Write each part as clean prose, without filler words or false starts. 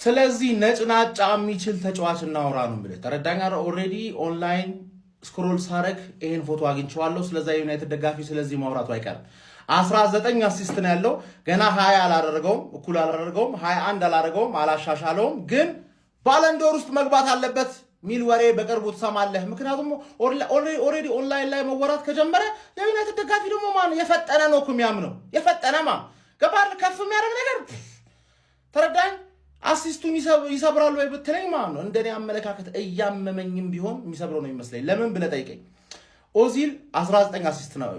ስለዚህ ነጭናጫ የሚችል ተጫዋች እናወራ ነው ብለ ተረዳኛ። ኦሬዲ ኦንላይን ስክሮል ሳረግ ይሄን ፎቶ አግኝቼዋለሁ። ስለዚህ ዩናይትድ ደጋፊ ስለዚህ ማውራቱ አይቀርም። 19 አሲስት ነው ያለው። ገና 20 አላደረገውም፣ እኩል አላደረገውም፣ 21 አላደረገውም፣ አላሻሻለውም። ግን ባለንዶር ውስጥ መግባት አለበት ሚል ወሬ በቅርቡ ትሰማለህ። ምክንያቱም ኦሬዲ ኦንላይን ላይ መወራት ከጀመረ የዩናይትድ ደጋፊ ደግሞ ማን የፈጠነ ነው እኮ የሚያምነው የፈጠነ ገባር ከፍ የሚያደርግ ነገር ተረዳኝ። አሲስቱን ይሰብራሉ ወይ ብትለኝ ማን ነው እንደኔ አመለካከት እያመመኝም ቢሆን የሚሰብረው ነው የሚመስለኝ። ለምን ብለህ ጠይቀኝ። ኦዚል 19 አሲስት ነው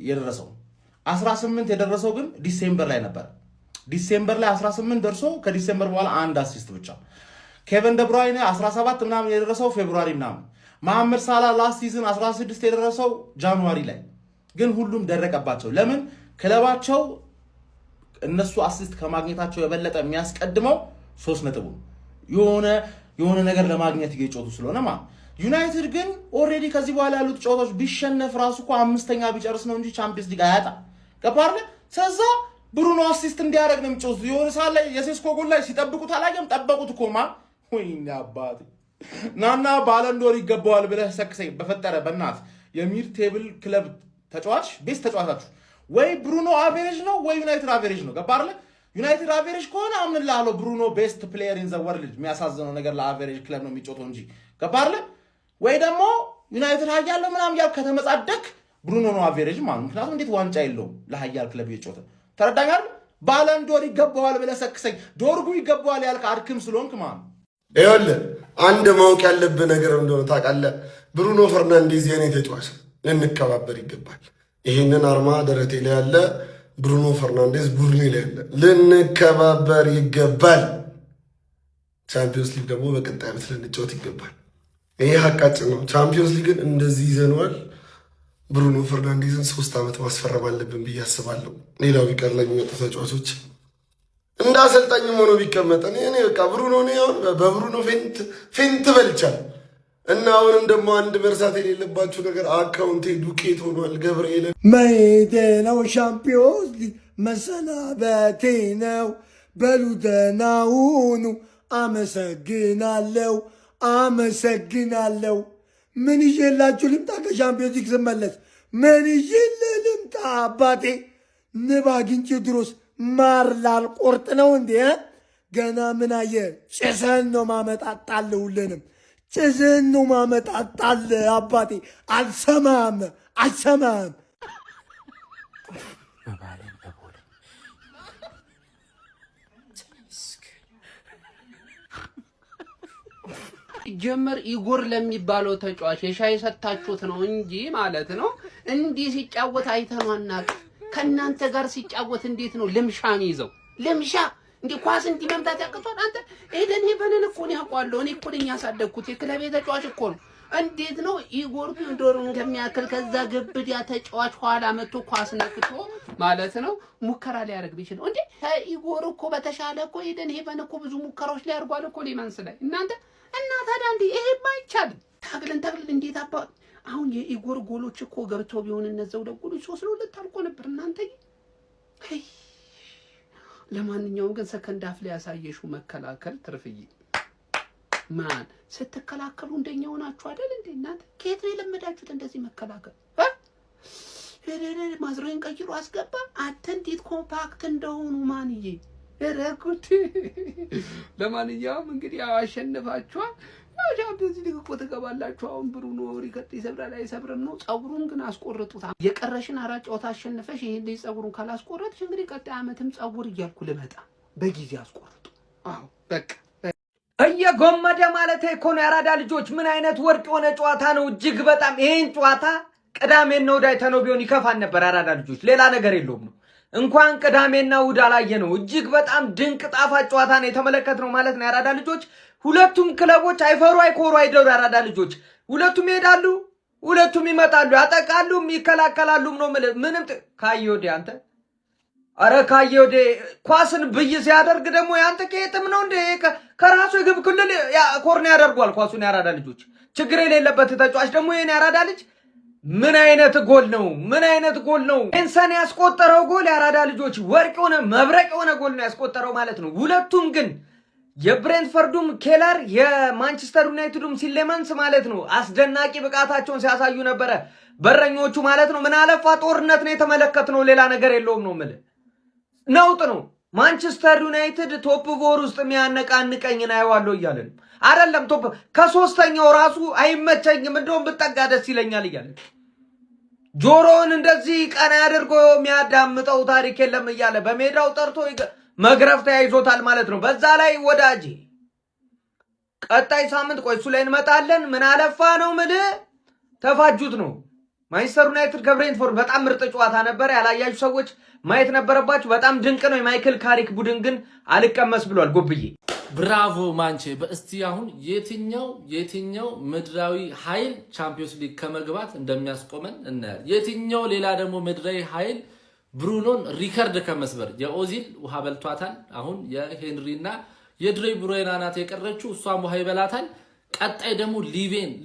የደረሰው። 18 የደረሰው ግን ዲሴምበር ላይ ነበር። ዲሴምበር ላይ 18 ደርሶ ከዲሴምበር በኋላ አንድ አሲስት ብቻ። ኬቨን ደብሩይነ 17 ምናምን የደረሰው ፌብሩዋሪ ምናምን። መሐመድ ሳላ ላስት ሲዝን 16 የደረሰው ጃንዋሪ ላይ። ግን ሁሉም ደረቀባቸው። ለምን? ክለባቸው እነሱ አሲስት ከማግኘታቸው የበለጠ የሚያስቀድመው 3 ነጥቡ የሆነ ነገር ለማግኘት እየጮቱ ስለሆነ ዩናይትድ ግን ኦሬዲ ከዚህ በኋላ ያሉት ጨዋታዎች ቢሸነፍ ራሱ እኮ 5ኛ ቢጨርስ ነው እንጂ ቻምፒየንስ ሊግ አያጣ ገባርለ። ስለዛ ብሩኖ አሲስት እንዲያደርግ ነው የሚጮቱት። የሆነ ሳለ የሴስኮ ጎል ላይ ሲጠብቁት አላየም? ጠበቁት እኮ ወይኔ አባቴ ናና ባለንዶር ይገባዋል ብለህ ሰክሰኝ በፈጠረ በእናት የሚድ ቴብል ክለብ ተጫዋች ቤስት ተጫዋቻችሁ ወይ ብሩኖ አቨሬጅ ነው ወይ ዩናይትድ አቨሬጅ ነው ገባርለ። ዩናይትድ አቨሬጅ ከሆነ አምንልሃለሁ ብሩኖ ቤስት ፕሌየር ኢን ዘ ወርልድ። የሚያሳዝነው ነገር ለአቨሬጅ ክለብ ነው የሚጮተው እንጂ ገባርለ። ወይ ደግሞ ዩናይትድ ሀያለው ምናምን ያልክ ከተመጻደክ ብሩኖ ነው አቨሬጅ ማለት። ምክንያቱም እንዴት ዋንጫ የለውም ለሀያል ክለብ እየጮተ ተረዳኝ አይደል? ባለንዶር ይገባዋል ብለህ ሰክሰኝ ዶርጉ ይገባዋል ያልክ አድክም ስለሆንክ ማለት ይኸውልህ አንድ ማወቅ ያለብህ ነገር እንደሆነ ታውቃለህ። ብሩኖ ፈርናንዴዝ የኔ ተጫዋች ልንከባበር ይገባል። ይህንን አርማ ደረቴ ላይ ያለ ብሩኖ ፈርናንዴዝ ቡርኔ ላይ ያለ ልንከባበር ይገባል። ቻምፒዮንስ ሊግ ደግሞ በቀጣይ ዓመት ልንጫወት ይገባል። ይሄ ሀቃችን ነው። ቻምፒዮንስ ሊግን እንደዚህ ይዘነዋል። ብሩኖ ፈርናንዴዝን 3 ዓመት ማስፈረም አለብን ብዬ አስባለሁ። ሌላው ቢቀር ለሚመጡ ተጫዋቾች እንደ አሰልጣኝም ሆኖ ቢቀመጥ እኔ በቃ ብሩኖ ነው በብሩኖ ፌንት በልቻል እና አሁንም ደግሞ አንድ መርሳት የሌለባችሁ ነገር አካውንቴ ዱቄት ሆኗል። ገብርኤል መሄዴ ነው ሻምፒዮንስ ሊግ መሰናበቴ ነው። በሉ ደህና ሁኑ። አመሰግናለሁ። ምን ይዤላችሁ ልምጣ? ከሻምፒዮንስ ሊግ ስመለስ ምን ይዤ ልምጣ? አባቴ ንብ አግኝቼ ድሮስ ማር ላልቆርጥ ነው እንዴ? ገና ምን አየ? ጭሰን ነው ማመጣጣል። ሁሉንም ጭሰን ነው ማመጣጣል። አባቴ አልሰማም። ጀመር ኢጎር ለሚባለው ተጫዋች የሻይ ሰጣችሁት ነው እንጂ ማለት ነው። እንዲህ ሲጫወት አይተናናቅ። ከናንተ ጋር ሲጫወት እንዴት ነው ልምሻን ይዘው ልምሻ እንዴ ኳስ እንዲ መምታት ያቅቷል። አንተ ኤደን ሄቨንን እኮ ነው ያቋለው። እኔ እኮ ነኝ ያሳደግኩት የክለብ ተጫዋች እኮ ነው። እንዴት ነው ኢጎር ዶርን ከሚያክል ከዛ ግብዳ ተጫዋች ኋላ መጥቶ ኳስ ነክቶ ማለት ነው ሙከራ ሊያደርግ ቢችል እንዴ? ኢጎር እኮ በተሻለ እኮ ኤደን ሄቨን እኮ ብዙ ሙከራዎች ሊያርጓል እኮ ሊማንስ ላይ እናንተ እና ታዲያ እንዴ ይሄ ባይቻል ታግለን እንዴት አባ አሁን የኢጎር ጎሎች እኮ ገብተው ቢሆን እነዛው ደጎሎች 3-2 አልቆ ነበር እናንተ። ለማንኛውም ግን ሰከንድ አፍ ላይ ያሳየሽው መከላከል ትርፍዬ ማን ስትከላከሉ እንደኛው ናችሁ አይደል እንዴ እናንተ? ከየት ነው የለመዳችሁት እንደዚህ መከላከል? ማዝሮን ቀይሮ አስገባ። አተንዲት ኮምፓክት እንደሆኑ ማንዬ ረኩት። ለማንኛውም እንግዲህ አሸንፋችኋል። ቻምፒዮንስ ሊግ እኮ ተገባላችሁ። አሁን ብሩኖ ሪከርድ ይሰብራል አይሰብርም ነው። ጸጉሩን ግን አስቆርጡት። የቀረሽን 4 ጨዋታ አሸንፈሽ ይሄን ልጅ ጸጉሩን ካላስቆረጥሽ እንግዲህ ቀጣይ ዓመትም ጸጉር እያልኩ ልመጣ በጊዜ አስቆርጡ። አዎ በቃ እየጎመደ ማለት እኮ ነው። ያራዳ ልጆች ምን አይነት ወርቅ የሆነ ጨዋታ ነው! እጅግ በጣም ይሄን ጨዋታ ቅዳሜና እሑድ አይተነው ቢሆን ይከፋን ነበር። ያራዳ ልጆች ሌላ ነገር የለውም ነው። እንኳን ቅዳሜና እሑድ አላየ ነው። እጅግ በጣም ድንቅ ጣፋጭ ጨዋታ ነው የተመለከትነው ማለት ነው። ያራዳ ልጆች ሁለቱም ክለቦች አይፈሩ አይኮሩ አይደሩ። ያራዳ ልጆች ሁለቱም ይሄዳሉ፣ ሁለቱም ይመጣሉ፣ ያጠቃሉ፣ ይከላከላሉ ነው። ምንም ካየወዴ አንተ አረ ካየወዴ ኳስን ብይ ሲያደርግ ደግሞ ያንተ ከየትም ነው እንደ ከራሱ የግብ ክልል ኮርና ያደርጓል ኳሱን። ያራዳ ልጆች ችግር የሌለበት ተጫዋች ደግሞ የኔ ያራዳ ልጅ ምን አይነት ጎል ነው! ምን አይነት ጎል ነው! ኤንሰን ያስቆጠረው ጎል ያራዳ ልጆች ወርቅ የሆነ መብረቅ የሆነ ጎል ነው ያስቆጠረው ማለት ነው። ሁለቱም ግን የብሬንትፈርዱም ኬለር የማንቸስተር ዩናይትዱም ሲሌመንስ ማለት ነው አስደናቂ ብቃታቸውን ሲያሳዩ ነበረ። በረኞቹ ማለት ነው ምን አለፋ ጦርነት ነው የተመለከትነው፣ ሌላ ነገር የለውም ነው የምልህ። ነውጥ ነው። ማንቸስተር ዩናይትድ ቶፕ 4 ውስጥ የሚያነቃንቀኝ ነው እያለ ነው አይደለም። ቶፕ ከሶስተኛው ራሱ አይመቸኝም እንደውም ብጠጋ ደስ ይለኛል እያለ ጆሮውን እንደዚህ ቀና አድርጎ የሚያዳምጠው ታሪክ የለም እያለ በሜዳው ጠርቶ መግረፍ ተያይዞታል ማለት ነው። በዛ ላይ ወዳጄ ቀጣይ ሳምንት ቆይ እሱ ላይ እንመጣለን። ምን አለፋ ነው ምልህ ተፋጁት ነው ማንቸስተር ዩናይትድ ከብሬንትፎርድ በጣም ምርጥ ጨዋታ ነበር። ያላያችሁ ሰዎች ማየት ነበረባችሁ። በጣም ድንቅ ነው። የማይክል ካሪክ ቡድን ግን አልቀመስ ብሏል። ጎብዬ ብራቮ ማንቼ። በእስቲ አሁን የትኛው ምድራዊ ኃይል ቻምፒዮንስ ሊግ ከመግባት እንደሚያስቆመን እናያለን። የትኛው ሌላ ደግሞ ምድራዊ ኃይል ብሩኖን ሪከርድ ከመስበር የኦዚል ውሃ በልቷታል። አሁን የሄንሪና የድሬ ብሩይና ናት የቀረችው፣ እሷም ውሃ ይበላታል። ቀጣይ ደግሞ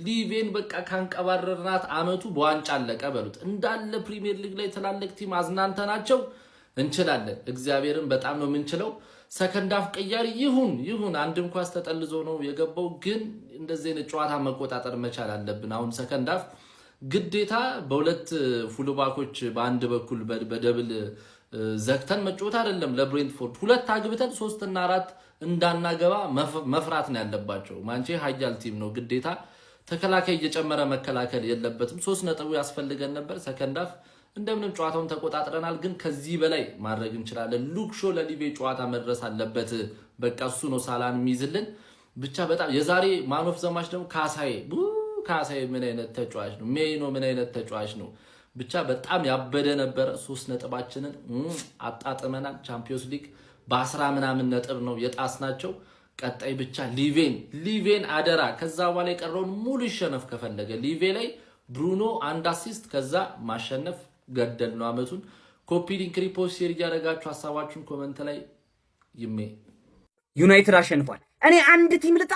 ሊቬን በቃ ካንቀባረርናት አመቱ በዋንጫ አለቀ በሉት። እንዳለ ፕሪሚየር ሊግ ላይ ትላልቅ ቲም አዝናንተናቸው እንችላለን። እግዚአብሔርን በጣም ነው የምንችለው። ሰከንድ አፍ ቀያሪ ይሁን አንድም ኳስ ተጠልዞ ነው የገባው፣ ግን እንደዚህ አይነት ጨዋታ መቆጣጠር መቻል አለብን። አሁን ሰከንድ አፍ ግዴታ በሁለት ፉልባኮች በአንድ በኩል በደብል ዘግተን መጫወት አይደለም። ለብሬንትፎርድ ሁለት አግብተን 3 እና 4 እንዳናገባ መፍራት ነው ያለባቸው። ማንቼ ሀያል ቲም ነው። ግዴታ ተከላካይ እየጨመረ መከላከል የለበትም። 3 ነጥብ ያስፈልገን ነበር። ሰከንድ አፍ እንደምንም ጨዋታውን ተቆጣጥረናል፣ ግን ከዚህ በላይ ማድረግ እንችላለን። ሉክሾ ለሊቬ ጨዋታ መድረስ አለበት። በቃ እሱ ነው ሳላን የሚይዝልን። ብቻ በጣም የዛሬ ማን ኦፍ ዘ ማች ደግሞ ካሳይ ምን አይነት ተጫዋች ነው! ሜይኖ ምን አይነት ተጫዋች ነው! ብቻ በጣም ያበደ ነበረ። 3 ነጥባችንን አጣጥመናል። ቻምፒዮንስ ሊግ በ10 ምናምን ነጥብ ነው የጣስናቸው። ቀጣይ ብቻ ሊቬን አደራ። ከዛ በኋላ የቀረውን ሙሉ ይሸነፍ ከፈለገ ሊቬ ላይ ብሩኖ 1 አሲስት፣ ከዛ ማሸነፍ ገደል ነው አመቱን። ኮፒ ሊንክ ሪፖስት ሼር እያደረጋችሁ ሐሳባችሁን ኮሜንት ላይ ዩናይትድ አሸንፏል። እኔ አንድ ቲም ልጣ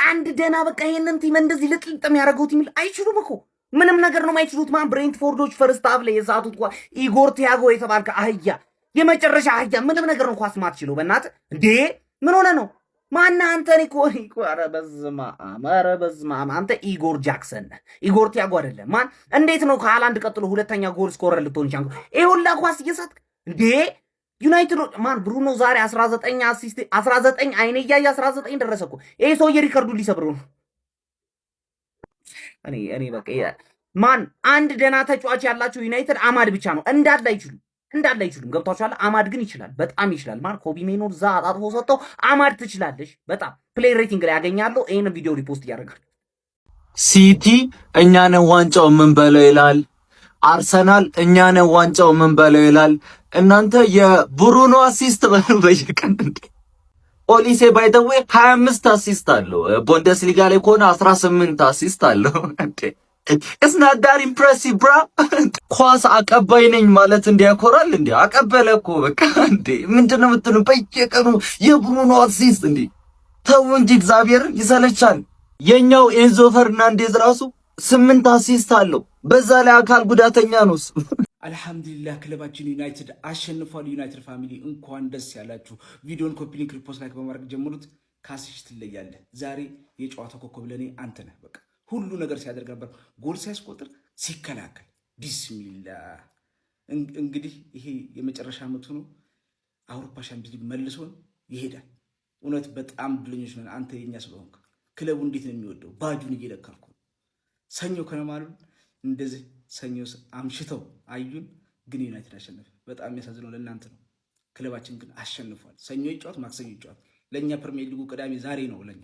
አንድ ደና በቃ ይሄንን ቲም እንደዚህ ልጥልጥ የሚያደርገው ቲም አይችሉም እኮ ምንም ነገር ነው የማይችሉት። ማን ብሬንትፎርዶች ፈርስት ሃፍ ላይ የሳቱት ኢጎር ቲያጎ የተባልከ አህያ የመጨረሻ አህያ ምንም ነገር ነው ኳስ ማትችለው። በእናትህ እንዴ ምን ሆነ ነው ማና አንተ እኮ ኧረ በስመ አብ አንተ ኢጎር ጃክሰን ኢጎር ቲያጎ አይደለም። ማን እንዴት ነው ከሃላንድ ቀጥሎ ሁለተኛ ጎል ስኮረር ልትሆን ቻንኩ? ይሄ ሁላ ኳስ እየሳትክ እንዴ ዩናይትድ ማን ብሩኖ ዛሬ 19 አሲስት 19 አይኔ እያየ 19 ደረሰ እኮ። ይሄ ሰውዬ ሪከርዱን ሊሰብረው ነው። እኔ በቃ ማን አንድ ደና ተጫዋች ያላቸው ዩናይትድ አማድ ብቻ ነው። እንዳለ አይችሉም። ገብቷችኋል? አማድ ግን ይችላል፣ በጣም ይችላል። ማን ኮቢ ሜኖር ዛ አጣጥፎ ሰጥተው አማድ ትችላለሽ በጣም ፕሌይ ሬቲንግ ላይ ያገኛለሁ። ይሄን ቪዲዮ ሪፖስት ያደርጋል። ሲቲ እኛ ነን ዋንጫው የምንበለው ይላል። አርሰናል እኛ ነን ዋንጫው የምንበለው ይላል። እናንተ የብሩኖ አሲስት በየቀን እንዴ ኦሊሴ ባይ ዘ ዌይ 25 አሲስት አለው። ቡንደስሊጋ ላይ ከሆነ 18 አሲስት አለው። እንዴ it's not that impressive bro። ኳስ አቀባይ ነኝ ማለት እንዲያኮራል እንዴ? አቀበለ እኮ በቃ እንዴ ምንድነው የምትሉ? በየቀኑ የብሩኖ አሲስት እንዴ ተው እንጂ እግዚአብሔር ይሰለቻል። የኛው ኤንዞ ፈርናንዴዝ ራሱ 8 አሲስት አለው። በዛ ላይ አካል ጉዳተኛ ነው። አልሐምዱሊላህ ክለባችን ዩናይትድ አሸንፏል። ዩናይትድ ፋሚሊ እንኳን ደስ ያላችሁ። ቪዲዮን ኮፒ ሊንክ ሪፖስት ላይክ በማድረግ ጀምሩት። ካስሽ ትለያለህ። ዛሬ የጨዋታው ኮከብ ለኔ አንተ ነህ። በቃ ሁሉ ነገር ሲያደርግ ነበር፣ ጎል ሲያስቆጥር፣ ሲከላከል። ቢስሚላህ እንግዲህ ይሄ የመጨረሻ ዓመቱ ነው። አውሮፓ ሻምፒዮንስ ሊግ መልሶን ይሄዳል። እውነት በጣም ብለኞች ነን። አንተ የኛ ስለሆንክ ክለቡ እንዴት ነው የሚወደው? ባጁን እየለካልኩ ሰኞ ከነማሉ እንደዚህ ሰኞ አምሽተው አዩን፣ ግን ዩናይትድ አሸነፈ። በጣም የሚያሳዝነው ለእናንተ ነው። ክለባችን ግን አሸንፏል። ሰኞ ይጫወት፣ ማክሰኞ ይጫወት። ለእኛ ፕሪሚየር ሊጉ ቅዳሜ ዛሬ ነው ለኛ።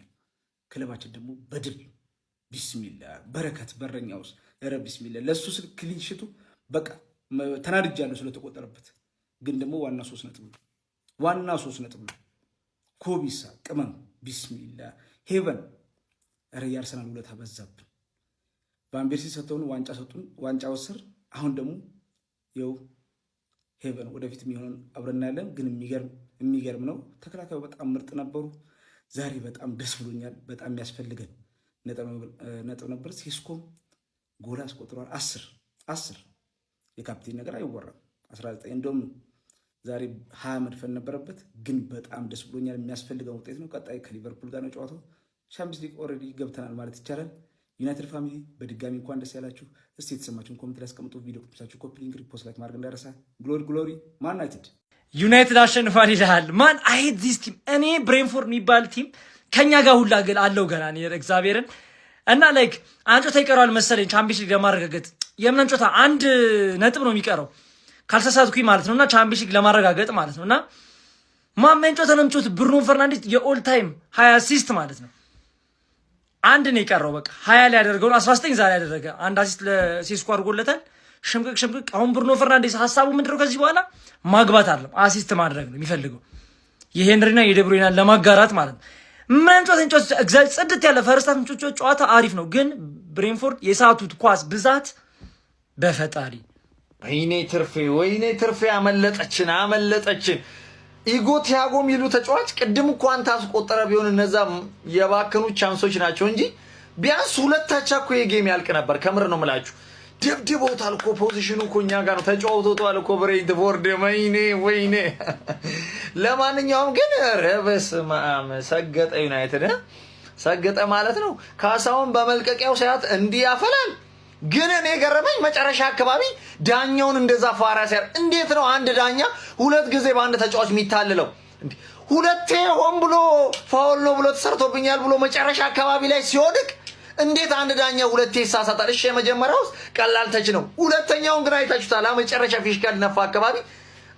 ክለባችን ደግሞ በድል ቢስሚላ በረከት በረኛ ውስጥ ረ ቢስሚላ ለሱ ስል ክሊንሽቱ በቃ ተናድጃለሁ ስለተቆጠረበት። ግን ደግሞ ዋና 3 ነጥብ ነው። ኮቢሳ ቅመም ቢስሚላ ሄቨን ረ የአርሰናል ውለታ በዛብን። በአምቤርሲ ሰጥተውን ዋንጫ ወስር። አሁን ደግሞ ይኸው ሄቨን ወደፊት የሚሆነን አብረና ያለን። ግን የሚገርም ነው። ተከላካዩ በጣም ምርጥ ነበሩ። ዛሬ በጣም ደስ ብሎኛል። በጣም የሚያስፈልገን ነጥብ ነበር። ሴስኮም ጎል አስቆጥሯል። 10 የካፕቴን ነገር አይወራም። 19 እንደውም ዛሬ 20 መድፈን ነበረበት፣ ግን በጣም ደስ ብሎኛል። የሚያስፈልገው ውጤት ነው። ቀጣይ ከሊቨርፑል ጋር ነው ጨዋታው። ቻምፒየንስ ሊግ ኦልሬዲ ገብተናል ማለት ይቻላል። ዩናይትድ ፋሚሊ በድጋሚ እንኳን ደስ ያላችሁ። እስቲ የተሰማችሁን ኮሜንት ላይ አስቀምጡ። ቪዲዮ ከተመቻችሁ ኮፒ ሊንክ፣ ሪፖስት፣ ላይክ ማድረግ እንዳይረሳ። ግሎሪ ግሎሪ ማን ዩናይትድ ዩናይትድ አሸንፋል ይላል። ማን አይ ሄት ዚስ ቲም። እኔ ብሬንፎርድ የሚባል ቲም ከኛ ጋር ሁላ ገል አለው ገና ነው እግዚአብሔርን እና ላይክ አንጮታ ይቀረዋል መሰለኝ ቻምፒየንስ ሊግ ለማረጋገጥ የምን አንጮታ 1 ነጥብ ነው የሚቀረው ካልተሳሳትኩኝ ማለት ነውና ቻምፒየንስ ሊግ ለማረጋገጥ ማለት ነውና ማመን ጮታ ነው የምጮት ብሩኖ ፈርናንዴዝ የኦል ታይም 20 አሲስት ማለት ነው። 1 ነው የቀረው በቃ 20 ላይ ያደረገው 19 ዛሬ ያደረገ 1 አሲስት ለሴስኮ አድርጎለታል። ሽምቅቅ አሁን ብሩኖ ፈርናንዴዝ ሐሳቡ ምንድነው ከዚህ በኋላ ማግባት አይደለም አሲስት ማድረግ ነው የሚፈልገው የሄንሪና የደብሩይና ለማጋራት ማለት ነው። ምን ጮት እግዚአብሔር ጽድት ያለ ፈርስት ሃፍ ጨዋታ አሪፍ ነው፣ ግን ብሬንፎርድ የሳቱት ኳስ ብዛት በፈጣሪ ወይኔ ትርፌ አመለጠችን። ኢጎ ቲያጎ የሚሉ ተጫዋች ቅድም እንኳን ታስቆጠረ ቢሆን እነዛ የባከኑ ቻንሶች ናቸው እንጂ ቢያንስ 2 አቻ እኮ የጌም ያልቅ ነበር። ከምር ነው የምላችሁ። ደብድበውታል እኮ ፖዚሽኑ እኮ እኛ ጋር ነው ተጫውቶታል እኮ ብሬንትፎርድ። ወይኔ ለማንኛውም ግን በስመ አብ ሰገጠ ዩናይትድ ሰገጠ ማለት ነው። ካሳውን በመልቀቂያው ሰዓት እንዲህ ያፈላል። ግን እኔ ገረመኝ መጨረሻ አካባቢ ዳኛውን እንደዛ ፋራ ሲያር እንዴት ነው አንድ ዳኛ 2 ጊዜ በአንድ ተጫዋች የሚታልለው? ሁለቴ ሆን ብሎ ፋውል ነው ብሎ ተሰርቶብኛል ብሎ መጨረሻ አካባቢ ላይ ሲወድቅ እንዴት አንድ ዳኛ 2 ይሳሳታል? እሺ የመጀመሪያው ቀላል ተች ነው። ሁለተኛውን ግን አይታችሁታል። መጨረሻ ፊሽካ ሊነፋ አካባቢ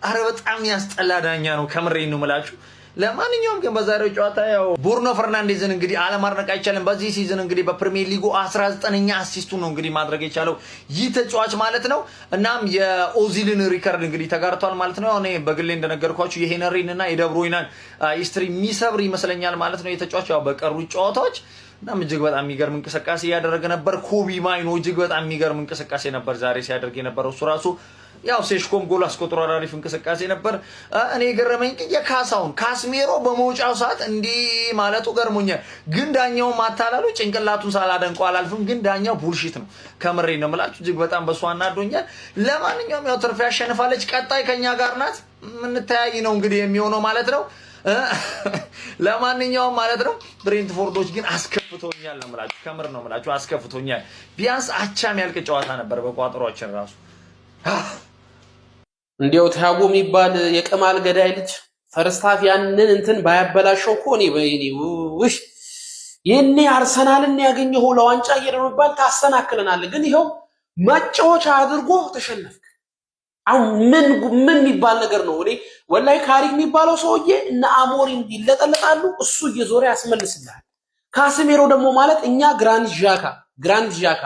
አረ በጣም ያስጠላ ዳኛ ነው። ከምሬን ነው የምላችሁ። ለማንኛውም ግን በዛሬው ጨዋታ ያው ብሩኖ ፈርናንዴዝን እንግዲህ አለማድነቅ አይቻልም። በዚህ ሲዝን እንግዲህ በፕሪሚየር ሊጉ 19ኛ አሲስቱ ነው እንግዲህ ማድረግ የቻለው ይህ ተጫዋች ማለት ነው። እናም የኦዚልን ሪከርድ እንግዲህ ተጋርቷል ማለት ነው። እኔ በግሌ እንደነገርኳችሁ የሄነሪንና የደብሩይናን ሂስትሪ የሚሰብር ይመስለኛል ማለት ነው የተጫዋች ያው በቀሩ ጨዋታዎች። እናም እጅግ በጣም የሚገርም እንቅስቃሴ እያደረገ ነበር። ኮቢ ማይኖ እጅግ በጣም የሚገርም እንቅስቃሴ ነበር ዛሬ ሲያደርግ የነበረው እሱ ራሱ። ያው ሴሽኮም ጎል አስቆጥሯል። አሪፍ እንቅስቃሴ ነበር። እኔ ገረመኝ የካሳውን ካስሜሮ በመውጫው ሰዓት እንዲህ ማለቱ ገርሞኛል። ግን ዳኛው ማታላሉ ጭንቅላቱን ሳላደንቀው አላልፍም። ግን ዳኛው ቡልሺት ነው። ከምሬ ነው የምላችሁ። እጅግ በጣም በሷ አናዶኛል። ለማንኛውም ያው ትርፍ ያሸንፋለች። ቀጣይ ከኛ ጋር ናት። የምንተያይ ነው እንግዲህ የሚሆነው ማለት ነው። ለማንኛውም ማለት ነው ብሬንትፎርዶች ግን አስከፍቶኛል ነው የምላችሁ። ከምር ነው የምላችሁ አስከፍቶኛል። ቢያንስ አቻም ያልቅ ጨዋታ ነበር በቋጠሯችን ራሱ። እንዲያው ቲያጎ የሚባል የቅማል ገዳይ ልጅ ፈርስት ሃፍ ያንን እንትን ባያበላሸው እኮ እኔ ውሽ የኔ አርሰናልን ያገኘው ለዋንጫ እየደረባል ታስተናክለናል። ግን ይሄው መጫወቻ አድርጎ ተሸነፍክ። አሁን ምን የሚባል ነገር ነው? እኔ ወላሂ ካሪክ የሚባለው ሰውዬ እና አሞሪም ይለጠለጣሉ፣ እሱ እየዞረ ያስመልስልሃል። ካስሜሮ ደግሞ ማለት እኛ ግራንድ ዣካ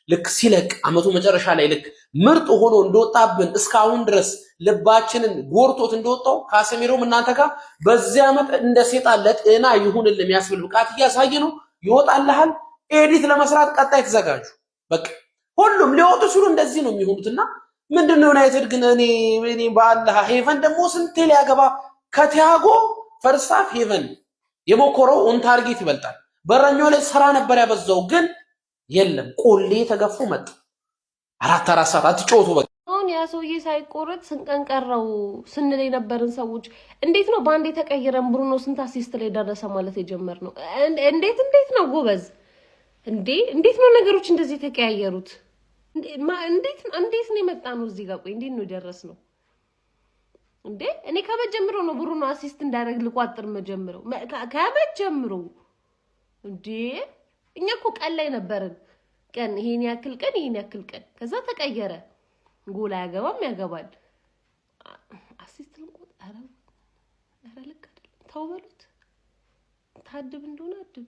ልክ ሲለቅ አመቱ መጨረሻ ላይ ልክ ምርጥ ሆኖ እንደወጣብን እስካሁን ድረስ ልባችንን ጎርቶት እንደወጣው ካስሜሮም እናንተ ጋር በዚህ አመት እንደ ሴጣን ለጤና ይሁንልን የሚያስብል ብቃት እያሳየ ነው። ይወጣልሃል። ኤዲት ለመስራት ቀጣይ ተዘጋጁ። በቃ ሁሉም ሊወጡ ሲሉ እንደዚህ ነው የሚሆኑትና ምንድነው ዩናይትድ ግን እኔ በአላህ ሄቨን ደግሞ ስንቴ ሊያገባ ከቲያጎ ፈርስት ሃፍ ሄቨን የሞከረው ኦን ታርጌት ይበልጣል። በረኛው ላይ ስራ ነበር ያበዛው፣ ግን የለም ቆሌ ተገፎ መጣ። 4 ሰዓት አትጮቱ። በቃ አሁን ያ ሰውዬ ሳይቆረጥ ስንቀን ቀረው ስንል የነበርን ሰዎች እንዴት ነው ባንዴ ተቀይረን ብሩኖ ስንት አሲስት ላይ ደረሰ ማለት የጀመርነው? እንዴት ነው ጎበዝ? እንዴት ነው ነገሮች እንደዚህ ተቀያየሩት? እንዴት ነው የመጣ ነው እዚህ ጋር? ቆይ እንዴት ነው ደረስ ነው እንዴ? እኔ ከመጀመሩ ነው ብሩኖ አሲስት እንዳደረግ ልቋጥር መጀመሩ ከመጀመሩ እንዴ። እኛ እኮ ቀን ላይ ነበርን። ቀን ይሄን ያክል ቀን ከዛ ተቀየረ። ጎል አያገባም ያገባል። አሲስት ልንቆጥ አረ ልክ አይደለም። ተው በሉት። ታድብ እንደሆነ አድብ።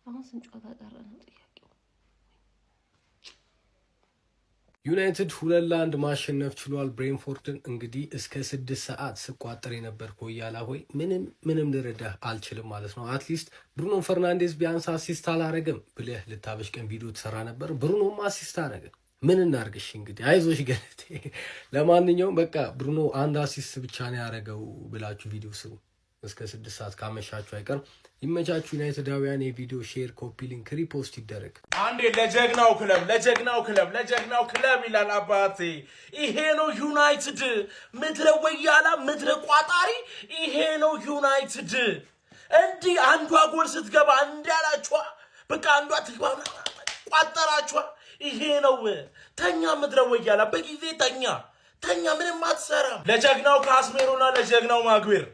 አሁን ስንጫወታ ቀረ ነው ጥያቄው። ዩናይትድ 2-1 ማሸነፍ ችሏል ብሬንፎርድን። እንግዲህ እስከ 6 ሰዓት ስቋጠር የነበር ኮያላ ሆይ ምንም ልረዳህ አልችልም ማለት ነው። አትሊስት ብሩኖ ፈርናንዴዝ ቢያንስ አሲስት አላረገም ብለህ ልታበሽቀን ቪዲዮ ትሰራ ነበር። ብሩኖም አሲስት አረገ። ምን እናርግሽ እንግዲህ አይዞሽ ገለቴ። ለማንኛውም በቃ ብሩኖ 1 አሲስት ብቻ ነው ያረገው ብላችሁ ቪዲዮ ስሩ። እስከ 6 ሰዓት ካመሻችሁ አይቀር ይመቻችሁ። ዩናይትዳውያን የቪዲዮ ሼር፣ ኮፒ ሊንክ፣ ሪፖስት ይደረግ። አንዴ ለጀግናው ክለብ ይላል አባቴ። ይሄ ነው ዩናይትድ፣ ምድረ ወያላ ምድረ ቋጣሪ። ይሄ ነው ዩናይትድ። እንዲህ አንዷ ጎል ስትገባ እንዳላችኋ በቃ አንዷ ትግባ ቋጠራችኋ። ይሄ ነው ተኛ፣ ምድረ ወያላ በጊዜ ተኛ፣ ምንም አትሰራም። ለጀግናው ካስሜሮና ለጀግናው ማግዌር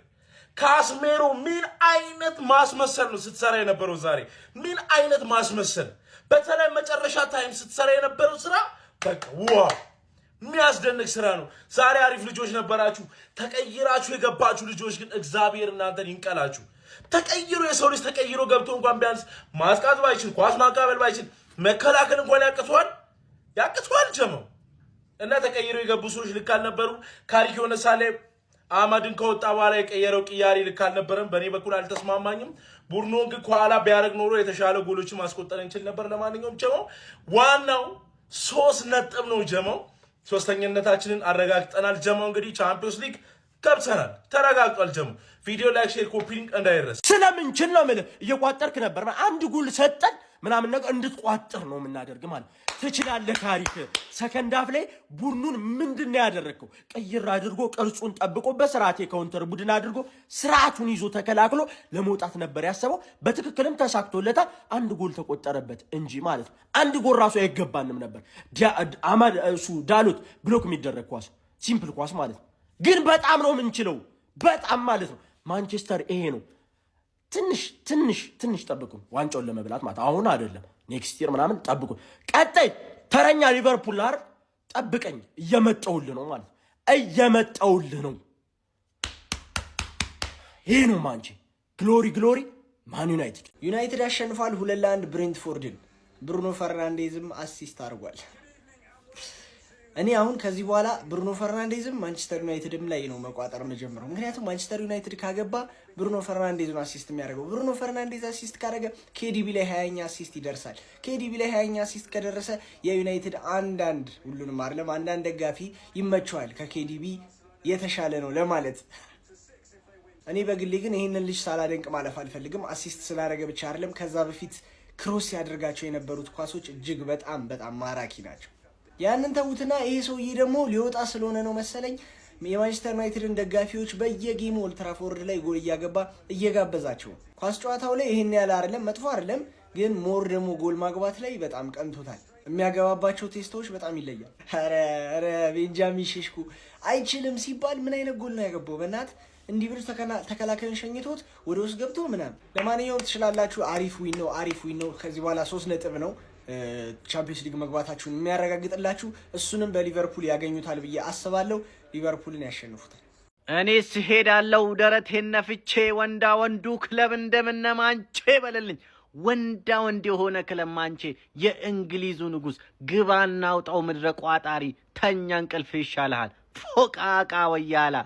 ካስሜሮ ምን አይነት ማስመሰል ነው ስትሰራ የነበረው ዛሬ? ምን አይነት ማስመሰል! በተለይ መጨረሻ ታይም ስትሰራ የነበረው ስራ በቃ ዋው የሚያስደንቅ ስራ ነው። ዛሬ አሪፍ ልጆች ነበራችሁ። ተቀይራችሁ የገባችሁ ልጆች ግን እግዚአብሔር እናንተን ይንቀላችሁ። ተቀይሮ የሰው ልጅ ተቀይሮ ገብቶ እንኳን ቢያንስ ማስቃት ባይችል፣ ኳስ ማቃበል ባይችል፣ መከላከል እንኳን ያቅቷል ጀመው እና ተቀይሮ የገቡ ሰዎች ልክ አልነበሩ። ካሪክ የሆነ ሳሌ አማድን ከወጣ በኋላ የቀየረው ቅያሪ ልክ አልነበረም። በእኔ በኩል አልተስማማኝም። ቡርኖ ግን ከኋላ ቢያደርግ ኖሮ የተሻለ ጎሎችን ማስቆጠር እንችል ነበር። ለማንኛውም ጀመው ዋናው 3 ነጥብ ነው። ጀመው ሶስተኛነታችንን አረጋግጠናል። ጀመው እንግዲህ ቻምፒዮንስ ሊግ ገብተናል፣ ተረጋግጧል። ጀመው ቪዲዮ ላይክ፣ ሼር፣ ኮፒ ሊንክ እንዳይረሳ። ስለምንችል ነው ማለት እየቋጠርክ ነበር። አንድ ጎል ሰጠን ምናምን ነገር እንድትቋጥር ነው የምናደርግ ማለት ትችላለህ። ታሪክ ሰከንድ አፍ ላይ ቡድኑን ምንድነው ያደረከው? ቀይር አድርጎ ቅርጹን ጠብቆ በስርዓት የካውንተር ቡድን አድርጎ ስርዓቱን ይዞ ተከላክሎ ለመውጣት ነበር ያሰበው። በትክክልም ተሳክቶለታል። አንድ ጎል ተቆጠረበት እንጂ ማለት ነው። አንድ ጎል ራሱ አይገባንም ነበር። አማድ እሱ ዳሎት ብሎክ የሚደረግ ኳስ ሲምፕል ኳስ ማለት ነው። ግን በጣም ነው የምንችለው፣ በጣም ማለት ነው። ማንቸስተር ይሄ ነው። ትንሽ ጠብቁ ዋንጫውን ለመብላት ማለት አሁን አይደለም፣ ኔክስት ይር ምናምን ጠብቁ። ቀጣይ ተረኛ ሊቨርፑል አይደል? ጠብቀኝ፣ እየመጣውልህ ነው ማለት እየመጣውልህ ነው። ይሄ ነው ማንቼ ግሎሪ ማን ዩናይትድ አሸንፏል 2-1 ብሬንትፎርድን። ብሩኖ ፈርናንዴዝም አሲስት አድርጓል። እኔ አሁን ከዚህ በኋላ ብሩኖ ፈርናንዴዝም ማንቸስተር ዩናይትድም ላይ ነው መቋጠር መጀመረው። ምክንያቱም ማንቸስተር ዩናይትድ ካገባ ብሩኖ ፈርናንዴዝ ነው አሲስት የሚያደርገው። ብሩኖ ፈርናንዴዝ አሲስት ካደረገ ኬዲቢ ላይ 20ኛ አሲስት ይደርሳል። ኬዲቢ ላይ 20ኛ አሲስት ከደረሰ የዩናይትድ ሁሉንም አይደለም አንዳንድ ደጋፊ ይመቸዋል ከኬዲቢ የተሻለ ነው ለማለት። እኔ በግሌ ግን ይሄንን ልጅ ሳላደንቅ ማለፍ አልፈልግም። አሲስት ስላደረገ ብቻ አይደለም፣ ከዛ በፊት ክሮስ ያደርጋቸው የነበሩት ኳሶች እጅግ በጣም ማራኪ ናቸው። ያንን ተውትና ይሄ ሰውዬ ደግሞ ሊወጣ ስለሆነ ነው መሰለኝ የማንቸስተር ዩናይትድን ደጋፊዎች በየጌሙ ኦልድ ትራፎርድ ላይ ጎል እያገባ እየጋበዛቸው። ኳስ ጨዋታው ላይ ይሄን ያለ አይደለም፣ መጥፎ አይደለም፣ ግን ሞር ደግሞ ጎል ማግባት ላይ በጣም ቀንቶታል። የሚያገባባቸው ቴስቶች በጣም ይለያል። ኧረ ቤንጃሚን ሼሽኮ አይችልም ሲባል ምን አይነት ጎል ነው ያገባው? በእናት እንዲህ ብሎ ተከላካዩን ሸኝቶት ወደ ውስጥ ገብቶ ምናምን። ለማንኛውም ትችላላችሁ። አሪፍ ዊን ነው። ከዚህ በኋላ 3 ነጥብ ነው ቻምፒዮንስ ሊግ መግባታችሁን የሚያረጋግጥላችሁ። እሱንም በሊቨርፑል ያገኙታል ብዬ አስባለሁ። ሊቨርፑልን ያሸንፉታል። እኔስ ሄዳለሁ ደረቴን ነፍቼ። ወንዳ ወንዱ ክለብ እንደምነ ማንቼ በለልኝ። ወንዳ ወንድ የሆነ ክለብ ማንቼ፣ የእንግሊዙ ንጉሥ። ግባና አውጣው ምድረ ቋጣሪ፣ ተኛ እንቅልፍ ይሻልሃል ፎቃቃ ወያላ።